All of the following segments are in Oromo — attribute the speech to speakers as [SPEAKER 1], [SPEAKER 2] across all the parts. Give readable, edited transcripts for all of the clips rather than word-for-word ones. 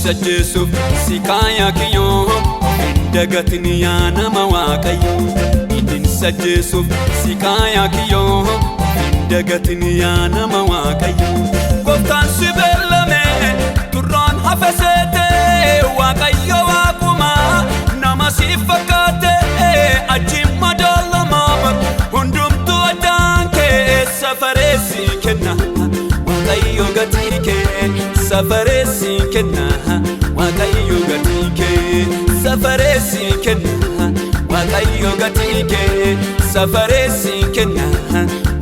[SPEAKER 1] sajjesuuf si kaayaa kiyyoo dagatin yaa nama waaqayyo idin sajjesuuf si kaayaa kiyyoo dagatin yaa nama waaqayyo gooftaan si beellame turraan hafeseete waaqayyo waaquma nama si fakkaate achiin madaalamaa hundumtuu addaan kee safareessi kenna waaqayyo gatii kee safareessi kenna waaqayyo gatii kee safareessi kenna waaqayyo gatii kee safareessi kenna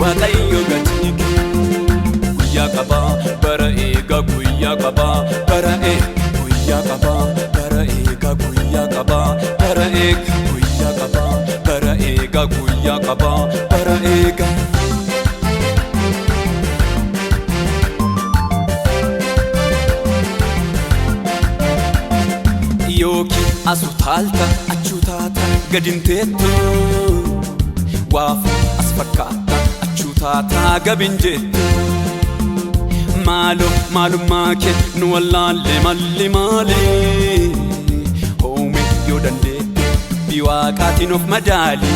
[SPEAKER 1] waaqayyo gatii kee guyyaa qaba bara eega guyyaa qaba bara guyyaa qaba bara eega guyyaa qaba bara guyyaa qaba bara eega guyyaa qaba bara eega Yoki asutaalta achutaata gadinteettu waafu asfakkaata achutaata gabinjeettu maalummaa kee nu wallaalle malli maali hoome yoo dandeette dubbii waaqaatiin of madaali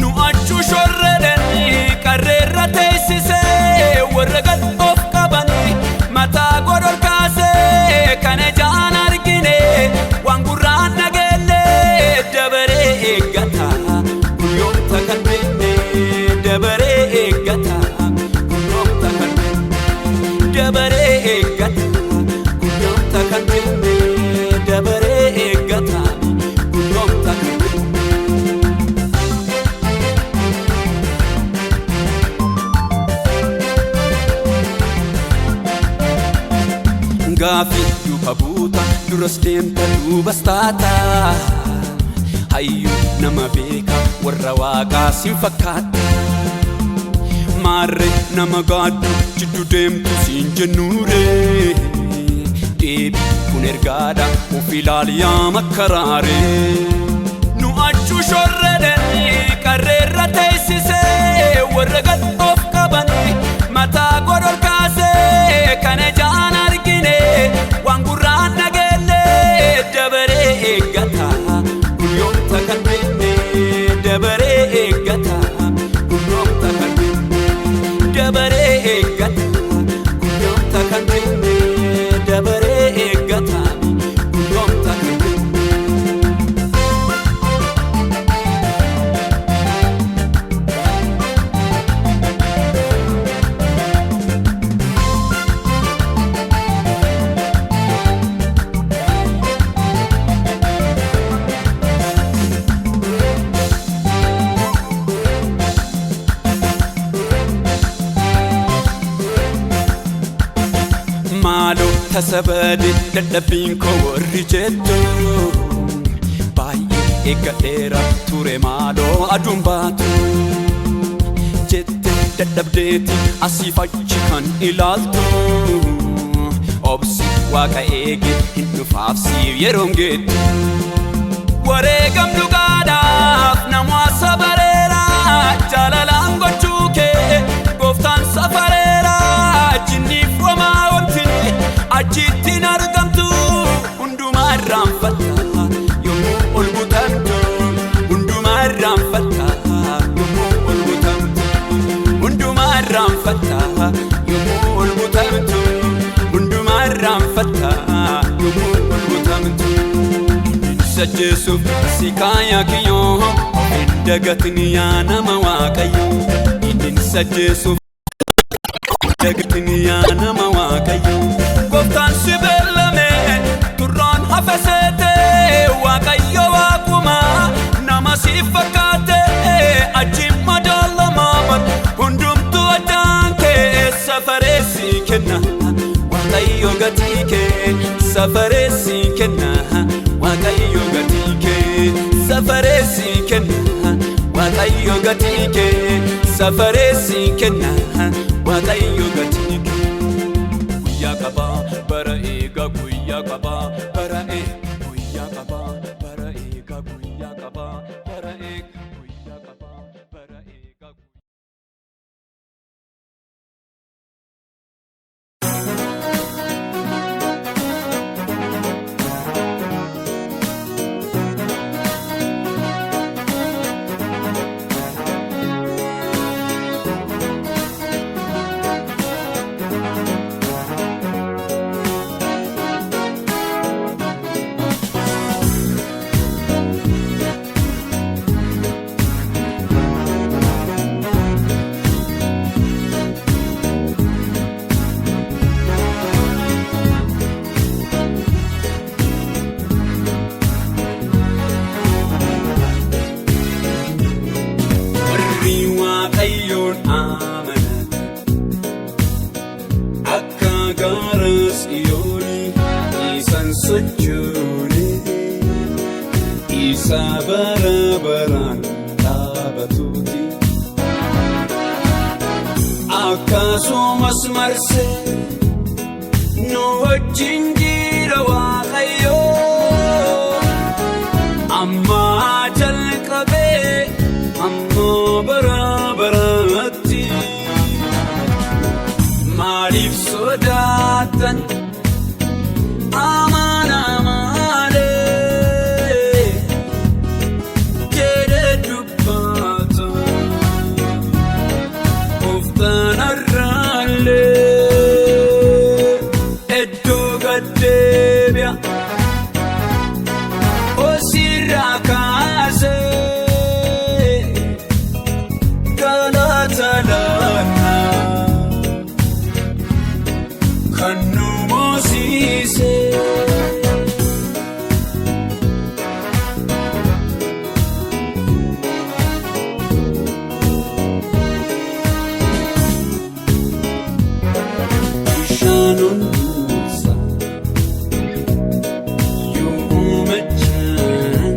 [SPEAKER 1] nu achuu shorredhani qarreerra teessisee warra gad of qabani mataa godhol kaasee kana jaan argine waan gurraan nageellee dabaree eeggata guyyoota kan beekne dabaree eeggata guyyoota kan beekne dabaree eeggata guyyoota kan beekne dabaree eeggata guyyoota kan Gaafi duuka buuta duras deemta duubas taata hayyuu nama beeka warra waaqaa sin fakkaata maarre nama gaaddu jiddu deemtu siin jennuure deebii kun ergaadha of ilaali yaa makkaraare nu achuu shorredhani qarreerra teessisee warra gad of qabani mataa godhol kaasee kana jaan argine waan gurraan nageellee dabaree eeggata guyyoota kan beekne dabaree eeggata guyyoota kan beekne dabaree eeggata guyyoota kan beekne dabaree eeggata guyyoota kan beekne tasabade dadhabbiin koo warri jettu baay'ee eeggadheera ture maaloo aduun baatu jette dadhabdeeti asiif achi kan ilaaltu obsi waaqa eege hin dhufaaf siif yeroon geettu wareegam dhugaadhaaf namaa sabareera jaalalaan gochuu kee gooftaan safareera jinniif homaa olfine achittiin argamtu hundumaa irraanfatta yommuu ol butamtu hundumaa irraanfatta yommuu ol butamtu hundumaa irraanfatta yommuu ol butamtu hundumaa irraanfatta yommuu ol butamtu sajjesuuf si kaayaa kiyyoo dagatin yaa nama waaqayyo idin sajjesuuf dagatin yaa nama waaqayyo gooftaan si beellame turraan hafeseete waaqayyo waaquma nama si fakkaate achiin madaalamaa hundumtuu addaan kee safareessi kenna waaqayyo gatii kee safareessi kenna waaqayyo gatii kee safareessi kenna waaqayyo gatii kee safareessi kenna waaqayyo gatii kee guyyaa qaba bara eega guyyaa qaba bara guyyaa qaba bara eega guyyaa qaba bara guyyaa qaba bara eega sochoone isa bara baraan dhaabatuuti akkasumas marsee nu wajjin jira Waaqayyoo ammaa jalqabee ammoo bara baraatti maaliif sodaatan amana malee jedhee dubbata Gooftaan har'aallee iddoo gad deebi'a osirraa kaasee galata laannaa kan nu moosise. Bishaanonni buusa yoo machaan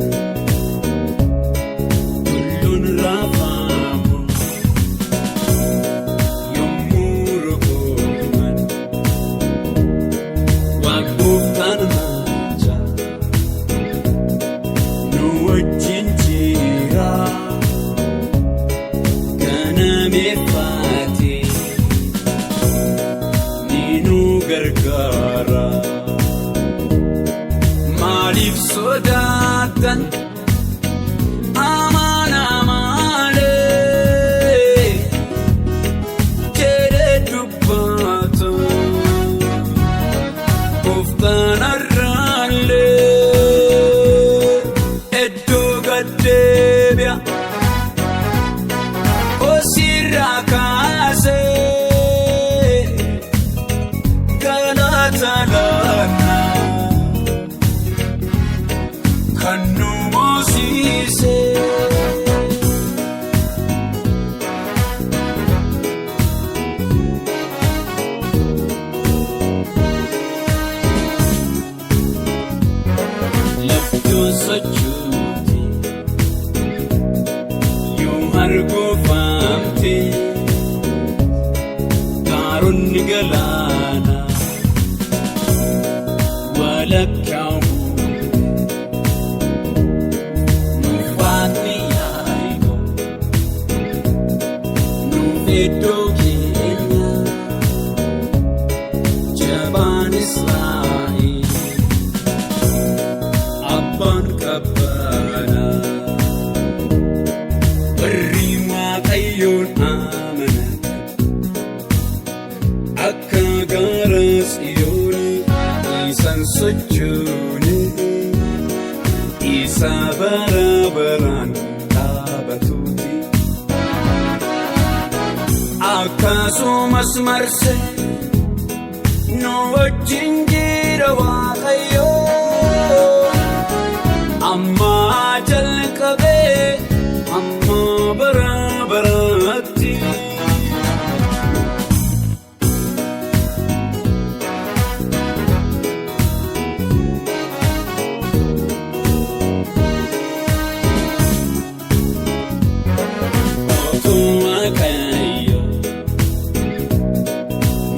[SPEAKER 1] tulluun raafamu yommuu rogooman Waaqoftaan macha nu wajjin jira kana meeffaatee ni nu gargaara maaliif sodaatan amana malee jedhee dubbata Gooftaan har'aallee iddoo gad deebi'a osirraa kaasee galata laannaa kan nu moosise. Laftuu sochooti yoo hargoofamte gaaronni galaana walakkaa nuuf waaqni yaa'u nuuf iddoo keenya jabaan Israa'el abbaan qabbanaa warri Waaqayyoon amanatan akka gaara Xiyoon isaan sochoone isa bara baraan dhaabatuuti akkasumas marsee nu wajjin jira Waaqayyoo ammaa jalqabee ammoo bara baraatti Waaqayyo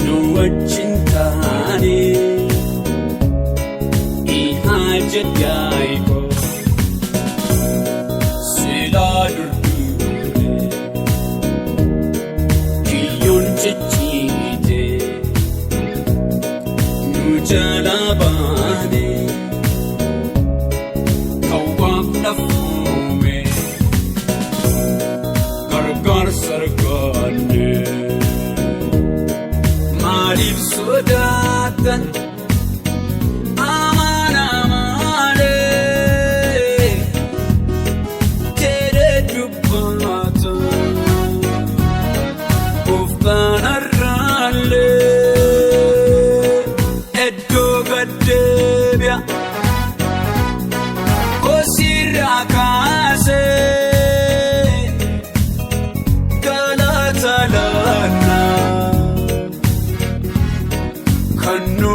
[SPEAKER 1] nu wajjin taane ihaa jedhaayiko silaa durduure kiyyoon jechite nu jalaa baane kawwaaf dhafuume gargaarsa arganne maaliif sodaatan amana malee jedhee dubbata Gooftaan har'aallee iddoo gad deebi'a osirraa kaasee galata laannaa kan nu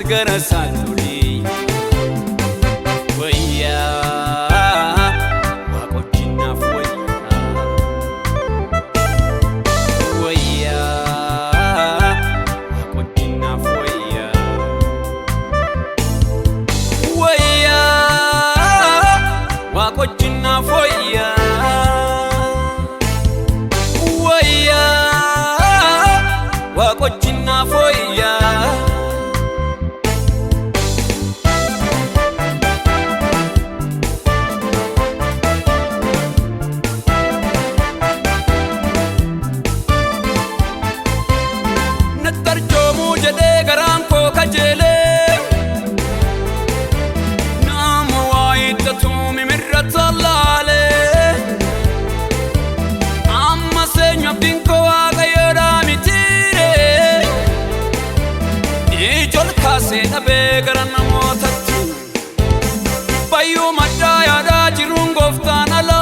[SPEAKER 1] gara saatuli wayya waqojinaaf wayya waqojinaaf wayya wayya waqojinaaf wayya wayya waqojinaaf wayya Sena begara namotatti bayu madda yada jirun goftan ala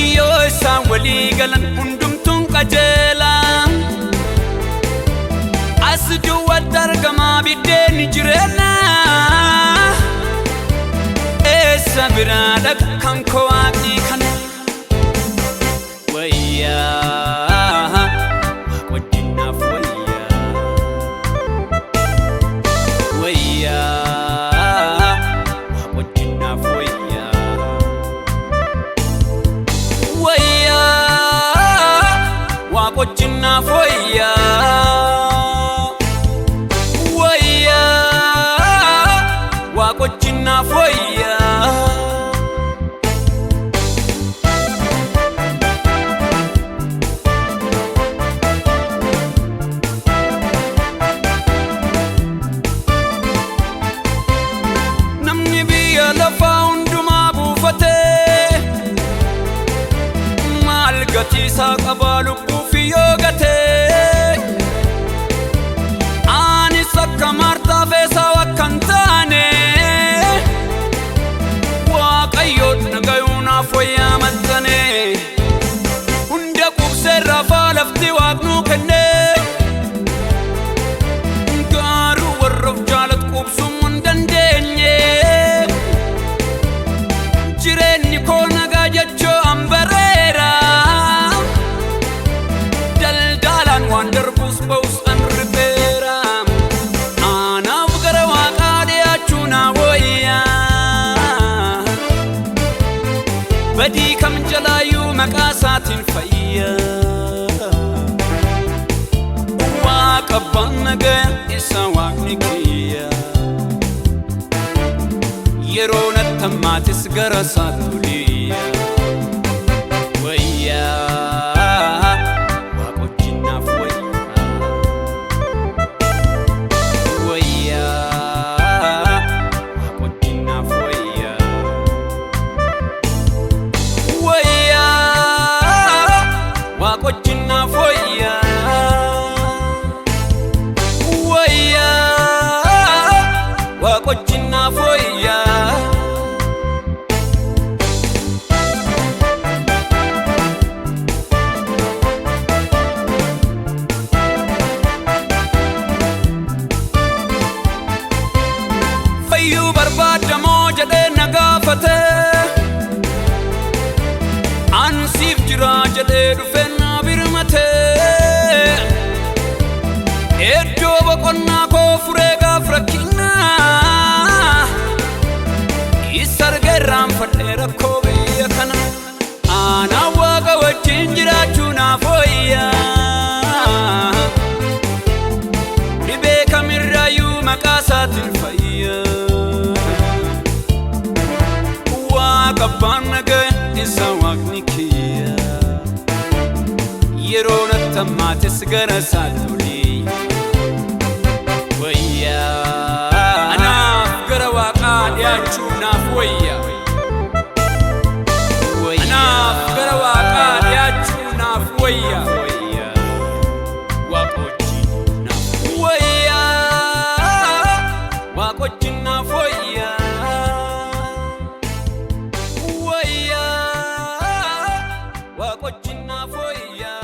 [SPEAKER 1] iyo san wali galan undum tun qajela asju wadar gama biden jirena esa birada kan ko aqi kan wayya waqojinaaf wayya wayya waqojinaaf wayya namni biyya lafaa hundumaa buufatee maal gatiisaa qabaa lubbuuf yogate ani sakka marta fesa wakantane waaqayyo nagayuna foya matane hunda kubserra falafti waqnu kenne garu warrof jalat kubsum mundandenye jireenni ko naga jecho ambarera wonderful spouse and repera ana gara waqade achuna wayya badi kam jalayu maqasatin fayya waqaban naga isa waqnikiya yerona tamatis gara satuliya wayya waqojinaaf wayya wayya waqojinaaf wayya fayyu barbaadamoo jedhee nagaafate ansiif jira jedhee dhufe Eddo boqonna ko furega frakina isargeram fadera ko biya kana ana waga wajin jirachuna foya dibe kamirayu maqasatin fayya waga banaga isa waqnikiya yerona tamatis gara satuli wayya ana gara waqade achuna wayya ana gara waqade achuna wayya waqojina wayya waqojina wayya wayya waqojina wayya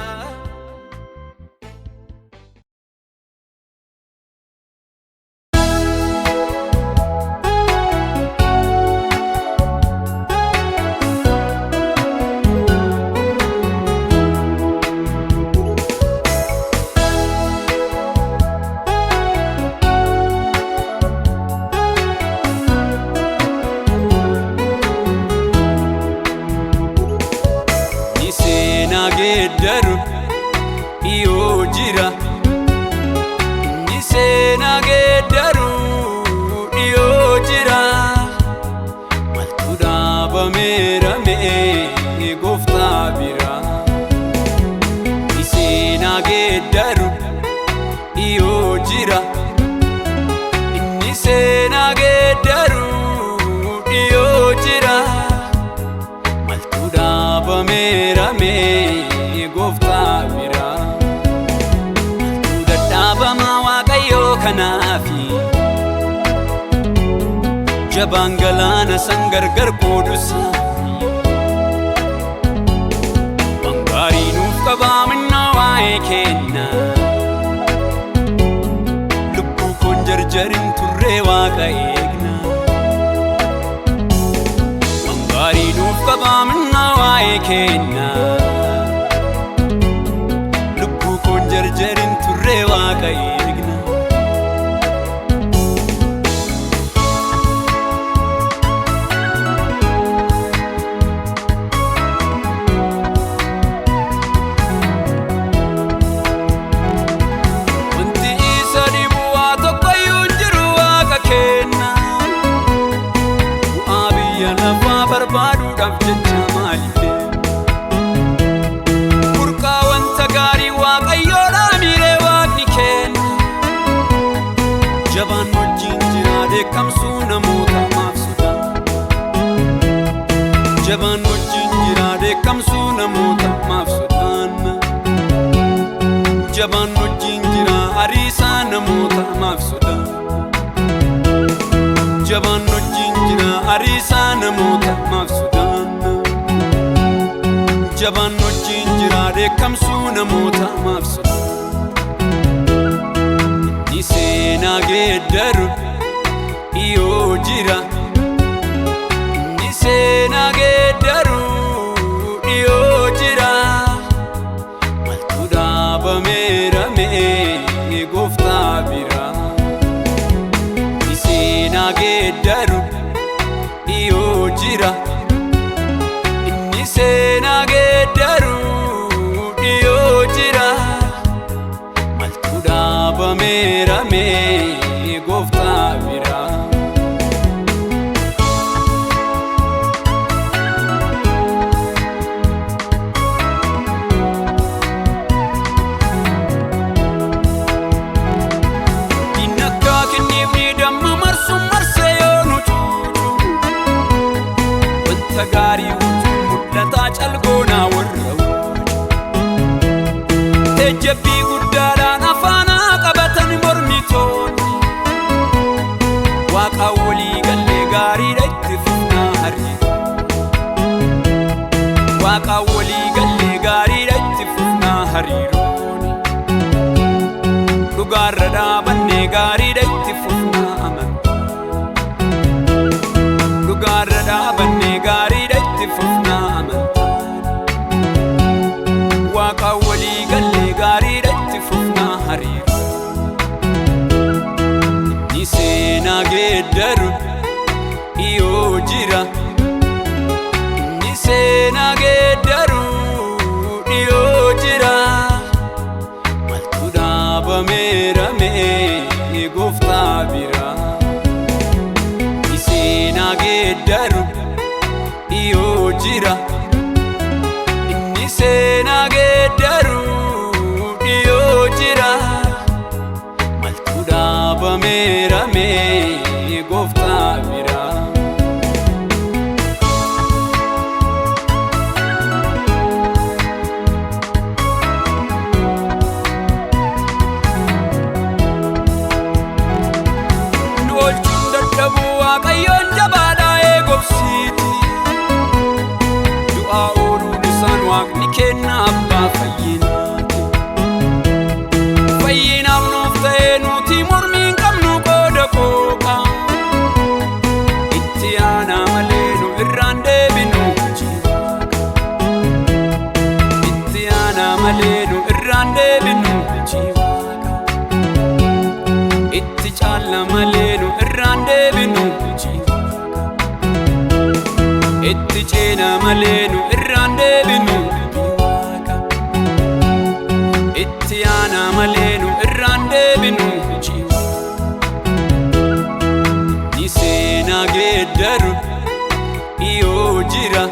[SPEAKER 1] jabaan galaana san gargar qoodusa waan gaarii nuuf qabaa minnaa waa'ee kenna lubbuu koon jarjarin turree waaqa eegna waan gaarii nuuf qabaa minnaa waa'ee kenna lubbuu koon jarjarin turree waaqa eegna barbaaduudhaaf jecha maaliif burqaa wanta gaarii waaqayyoodhaa miiree waaqni kenna jabaan wajjin jira dheekkamsuu namoota maaf sodaa jabaan wajjin jira dheekkamsuu namoota maaf sodaanna jabaan wajjin jira ariisaa namoota maaf sodaa jabaan wajjin jira ariisaa namoota maaf sodaanna jabaan wajjin jira dheekkamsuu namoota maaf sodaanna inni seenaa geeddaru dhiyoo jira inni seenaa geeddaru dhiyoo jira maaltu dhaabameera mee gooftaa biraa inni seenaa geeddaru dhiyoo jira inni seenaa geeddaru dhiyoo jira maaltu dhaabameera mee gooftaa biraa dinnakkaa kenniifni damma marsuun marsee yoo nu cuucu wanta gaarii wutuu mul'ataa calgoonaa warra wucu ejjabbii guddaadhaan afaanaa qabatan mormitoonni waaqa walii gallee gaariidha itti fufnaa hariiroo waaqa walii gallee gaariidha itti fufnaa hariirooni dhugaarra dhaabannee gaariidha itti fufnaa amantaa dhugaarra dhaabannee gaariidha itti fufnaa amantaa waaqa walii gallee gaariidha itti fufnaa hariiroo inni seenaa geeddaru dhiyoo jira inni seenaa geeddaru dhiyoo jira maaltu dhaabameera mee gooftaa biraa inni seenaa geeddaru dhiyoo jira inni seenaa geeddaru dhiyoo jira maaltu dhaabameera mee gooftaa biraa nu oolchuun dadhabuu waaqayyoon jabaadhaa eegobsiiti du'aa ooluun isaan waaqni kenna abbaa fayyinaati fayyinaaf nuuf ta'ee nuti mormiin qabnu qooda qooqa itti aanaa malee nu irraan deebinu jiwaaqa itti aanaa malee nu irraan deebinu jiwaaqa itti caalla malee nu irraan deebinu jiwaaqa itti ceena malee nu irraan deebinu jiwaaqa itti aanaa malee nu irraan deebinu jiwaaqa inni seenaa geeddaru dhiyoo jira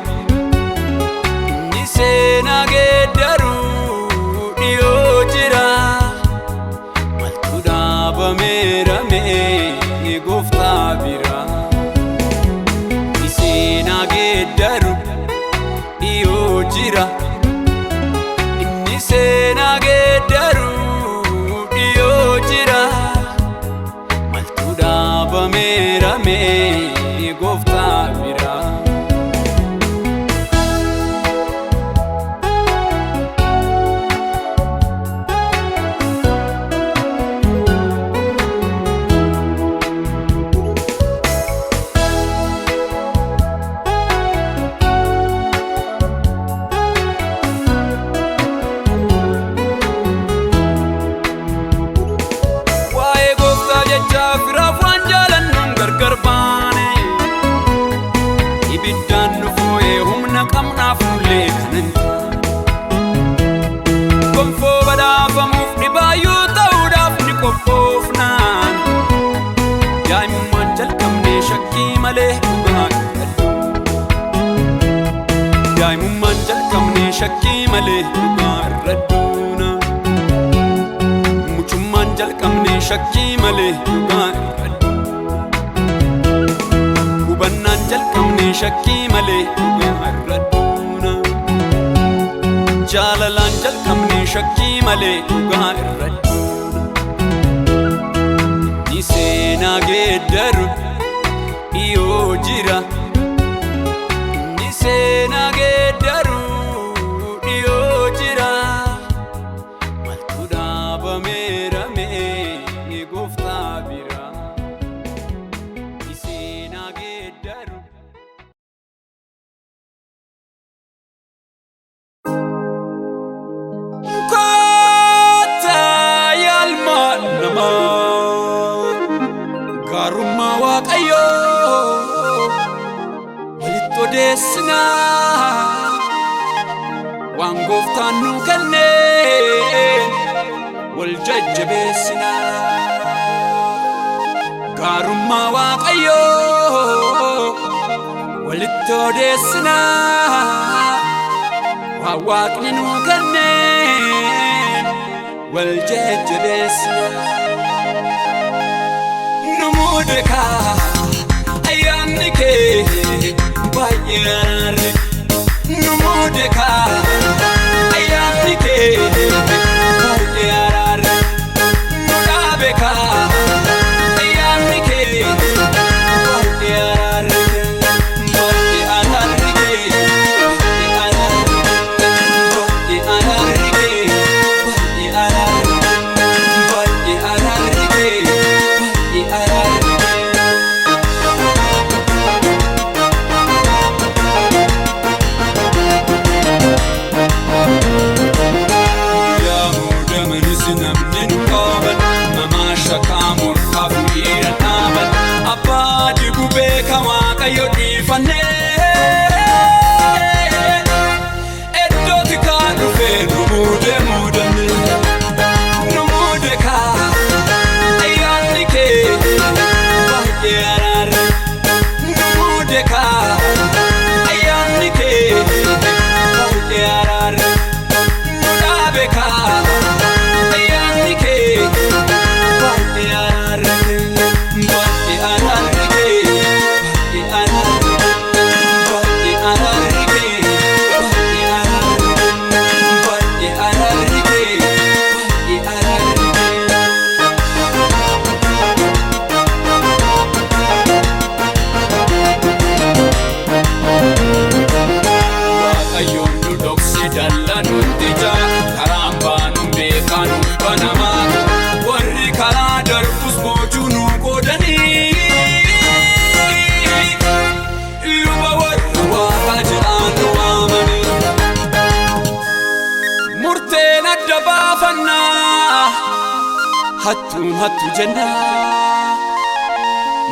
[SPEAKER 1] inni seenaa geeddaru dhiyoo jira maaltu dhaabameera mee gooftaa biraa inni seenaa geeddaru dhiyoo jira inni seenaa geeddaru dhiyoo jira maaltu dhaabameera mee gooftaa biraa. Gonfoo badhaafamuuf dhibaayyuu ta'uudhaaf ni qophoofnaan daa'imummaan jalqabnee shakkii malee dhugaa irradhu. Daa'imummaan jalqabnee shakkii malee dhugaa irradhuuna. Mucummaan jalqabnee shakkii malee dhugaa irradhu. Hubannaan jalqabnee shakkii malee dhugaa irradhuuna. Jaalalaan jalqabnee shakkii malee dhugaa irradhuuna. Inni seenaa geeddaru dhiyoo jira. Inni seenaa geeddaru dhiyoo jira. Maaltu dhaabameera mee gooftaa biraa. Inni seenaa geeddaru. Gaarummaa Waaqayyoo walitti odeessinaa. Waan gooftaan nuu kenneen wal jajjabeessinaa. Gaarummaa Waaqayyoo walitti odeessinaa. Waan Waaqni nuu kenneen wal jajjabeessinaa. Mordecai ayyaanni kee baay'ee araare. Mordecai ayyaanni kee baay'ee araare. Mordecai ayyaanni kee baay'ee araare. Baay'ee araare kee baay'ee araare. Baay'ee araare kee baay'ee araare. Baay'ee araare kee. Waaqayyo dhiifannee eddooti kaa dhufee nu muudamne. Mordecai ayyaanni kee baay'ee araare. Mordecai ayyaanni kee baay'ee araare. Mordecai ayyaanni kee baay'ee araare. Baay'ee araare kee. Waaqayyoon nu dhokse dallaa nutti jaa. Karaan baanu beekaa nuuf banamaa. Warri karaa darbus boojuu nu qoodanii. Luba warra Waaqaa jedhaan nu waamanii. Murteen adda baafannaa. Hattuun hattu jennaa.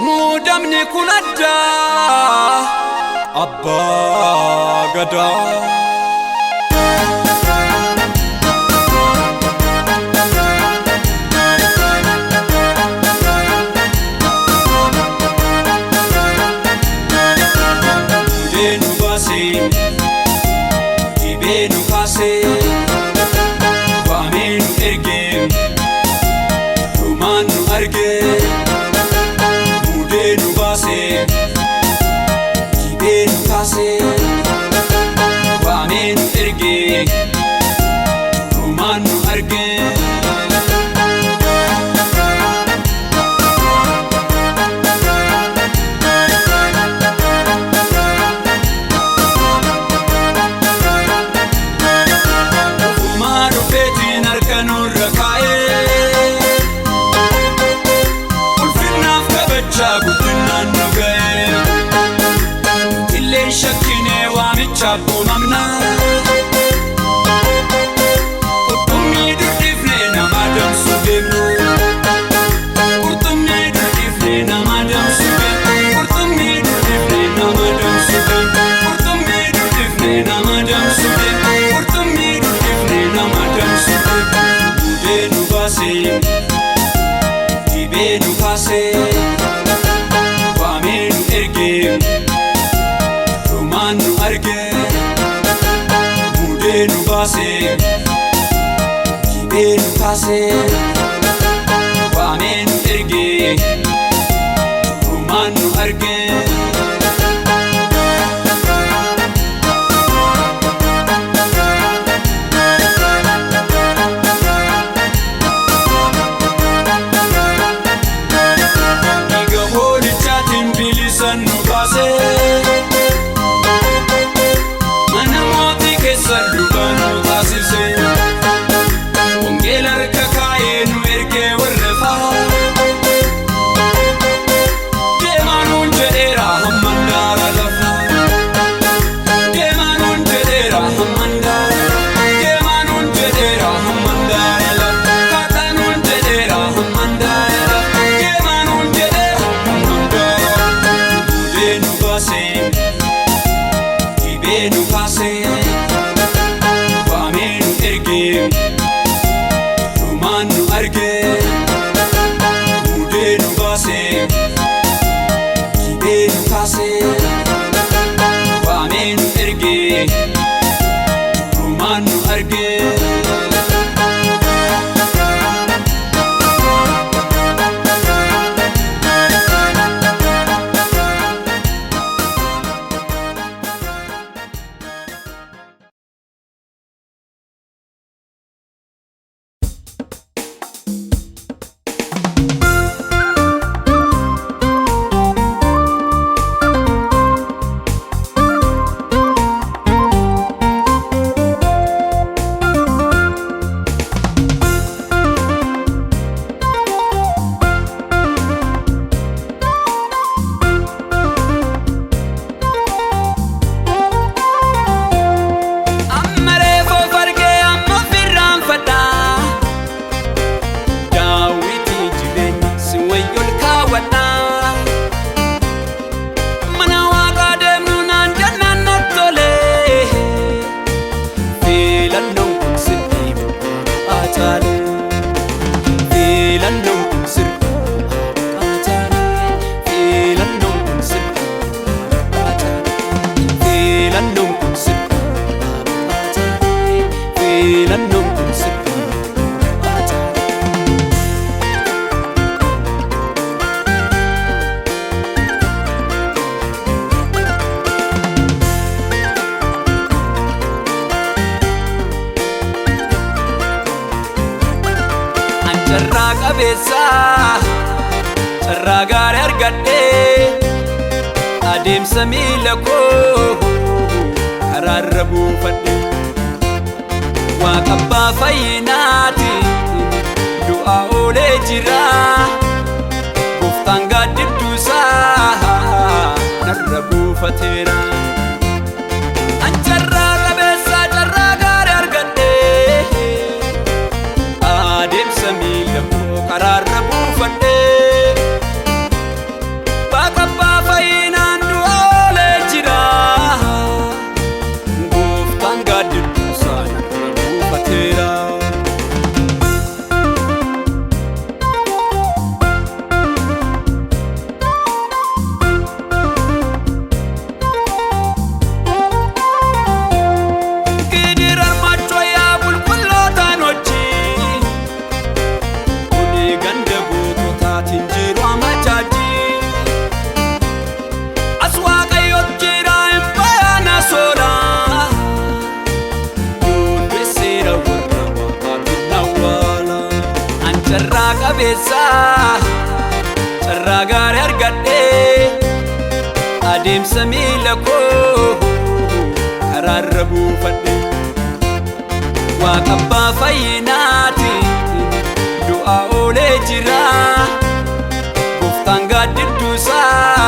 [SPEAKER 1] Muudamni kun addaa. Abbaa Gadaa. Mudeenu baasee dhibeenu kaasee waameenu ergee dhumaan nu argee. Mudeenu baasee dhibeenu kaasee waameenu ergee dhumaan nu argee. gooticha boomamna qurxummii duddifnee nama damsu deemnu qurxummii duddifnee nama damsu deemnu qurxummii duddifnee nama damsu deemnu qurxummii duddifnee nama damsu deemnu qurxummii duddifnee nama damsu deemnu budee nu baasee dibee nu kaasee waamee nu ergee rumaan nu argee budee nu baasee dibee nu kaasee waamee nu ergee rumaan nu argee. Mana mootii keessa lubaanuu taasisee wangeela harka kaayee nu ergee warra faa deemaa nuun jedheera hamman daara lafa deemaa nuun jedheera hamman daara deemaa nuun jedheera hamman daara lafa kaataa nuun jedheera hamman daara lafa deemaa nuun jedheera hamman daara budee nu baasee dibee nu kaasee waamee nu ergee rumaan nu argee budee nu baasee dibee nu kaasee waamee nu ergee rumaan nu argee. Carraa qabeessaa carraa gaarii argadhee adeemsa miila koo karaarra buufadhe Waaqa abbaa fayyinaati du'aa oolee jira gooftaan gaaddidduusaa narra buufateera. Carraa qabeessaa carraa gaarii argadhee adeemsa miila koo karaarra buufadhe Waaqa abbaa fayyinaan du'aa oolee jira gooftaan gaaddidduusaa narra buufateera. Carraa qabeessaa carraa gaarii argadhee adeemsa miila koo karaarra buufadhe Waaqa abbaa fayyinaati du'aa oolee jira gooftaan gaaddidduusaa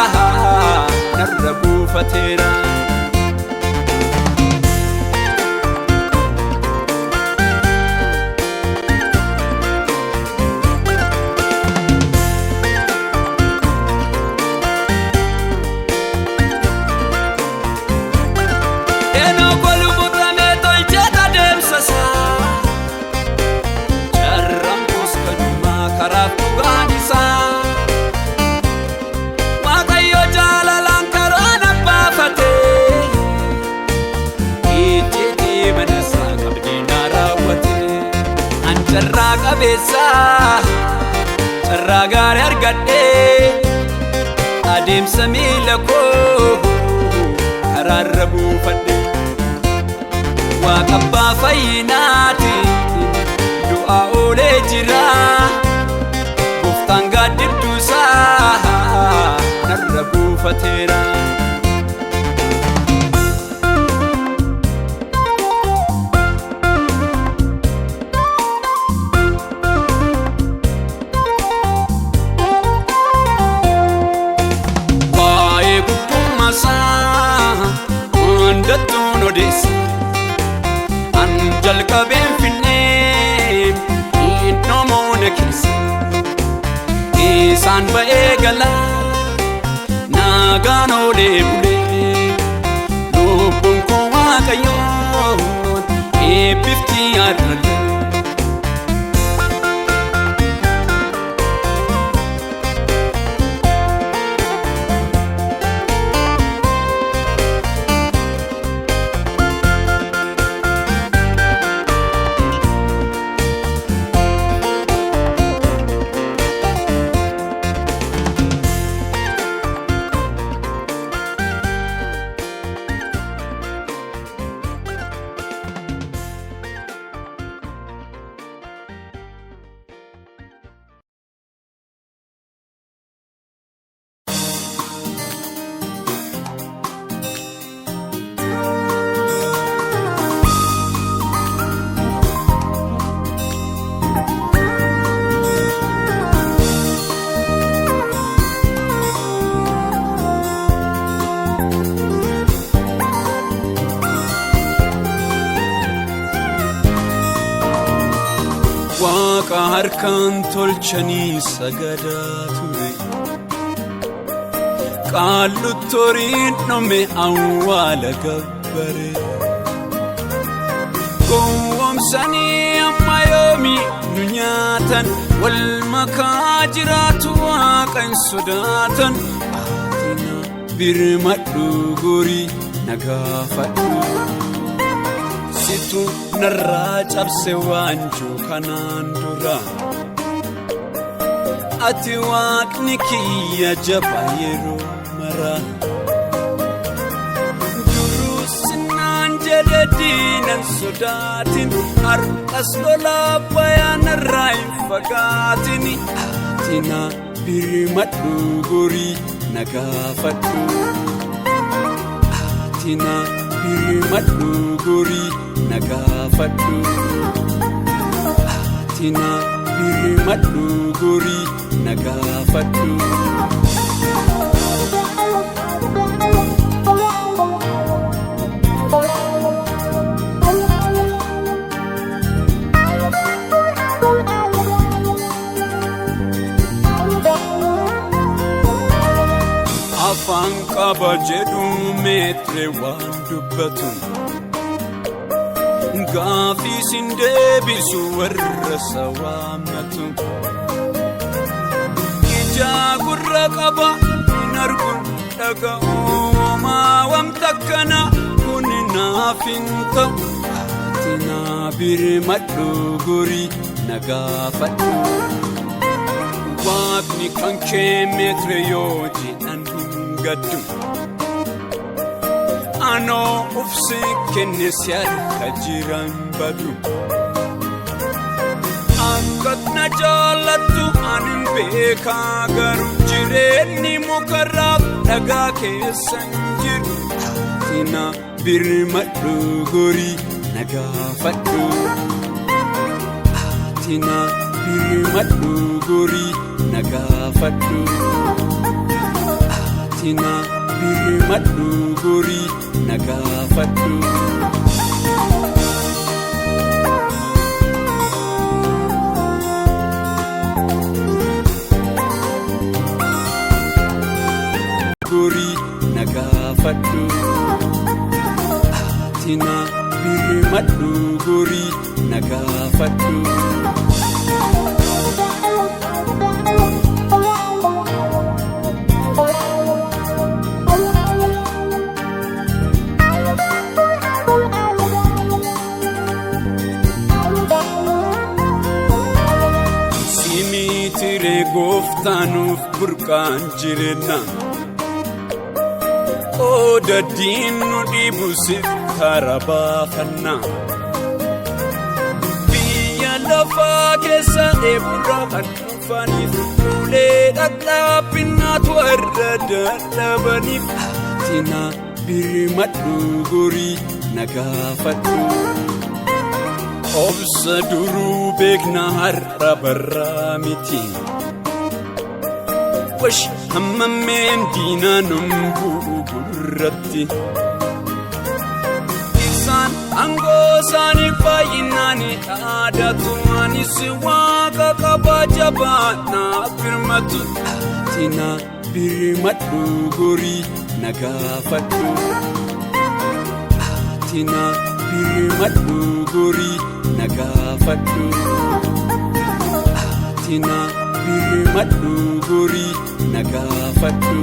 [SPEAKER 1] narra buufateera. kaleessa carraa gaarii argadhee adeemsa miila koo karaarra buufadhe Waaqa abbaa fayyinaati du'aa oolee jira Gooftaan gaaddidduusaa narra buufateera Hundattuun odeessa jalqabeen finneem hidhoomoona keessa isaan ba'ee galaa nagaan oolee bulee lubbuun koo Waaqayyoon eebbiftii har'allee Waaqa harkaan tolchanii sagadaa ture qaallutti horiin dhome awwaala gabbare gowwoomsanii amma yoomii nu nyaatan wal makaa jiraatu Waaqa hin sodaatan aatina birmadhu gorii nagaafadhu Situ narraa cabse waanjoo kanaan dura Ati Waaqni kiyya jaba yeroo mara Duruu sinaan jedhe diinan sodaatin Har'as lolaa bayaa narraa hin fagaatin Aatina birmadhu gorii nagaafadhu Aatina birmadhu gorii nagaafadhu Aatina birmadhu gorii nagaafadhu Afaan qaba jedhu meetre waan dubbatu Gaafii sin deebisu warra sawaamatu Ijaa gurra qaba hin argu dhaga'u wamta kana kun naaf hin ta'u Aatina birmadhu gorii nagaafadhu Waaqni kan kee meetre yoo jedhan hin gaddu Anoo ufsi kenne si harka jiran badu Akkat na jaalattu anin beekaa garuu jireenyi mukarraaf dhagaa keessan jiru Aatina birmadhu gorii nagaafadhu Aatina birmadhu gorii nagaafadhu Aatina birmadhu gorii nagaafadhu gorii nagaafadhu Aatina birmadhu gorii nagaafadhu Gooftaanuuf burqaan jireenya oodaddiin nu dhiibusif karaa baafannaa biyya lafaa keessa eebura kan dhufaniif ulee dhaqdhaabinnaatu warra dadhabaniif tina birmadhu gorii nagaafadhu obsa duruu beekna har'a barraa miti wash hammameen diinaa numbu'u gurratti isaan angoo isaanii baay'inaani dhaadatu anis waaqa qaba jabaanaaf birmatu tina birmadhu gorii nagaafadhu tina birmadhu gorii nagaafadhu tina birmadhu gorii nagaafadhu.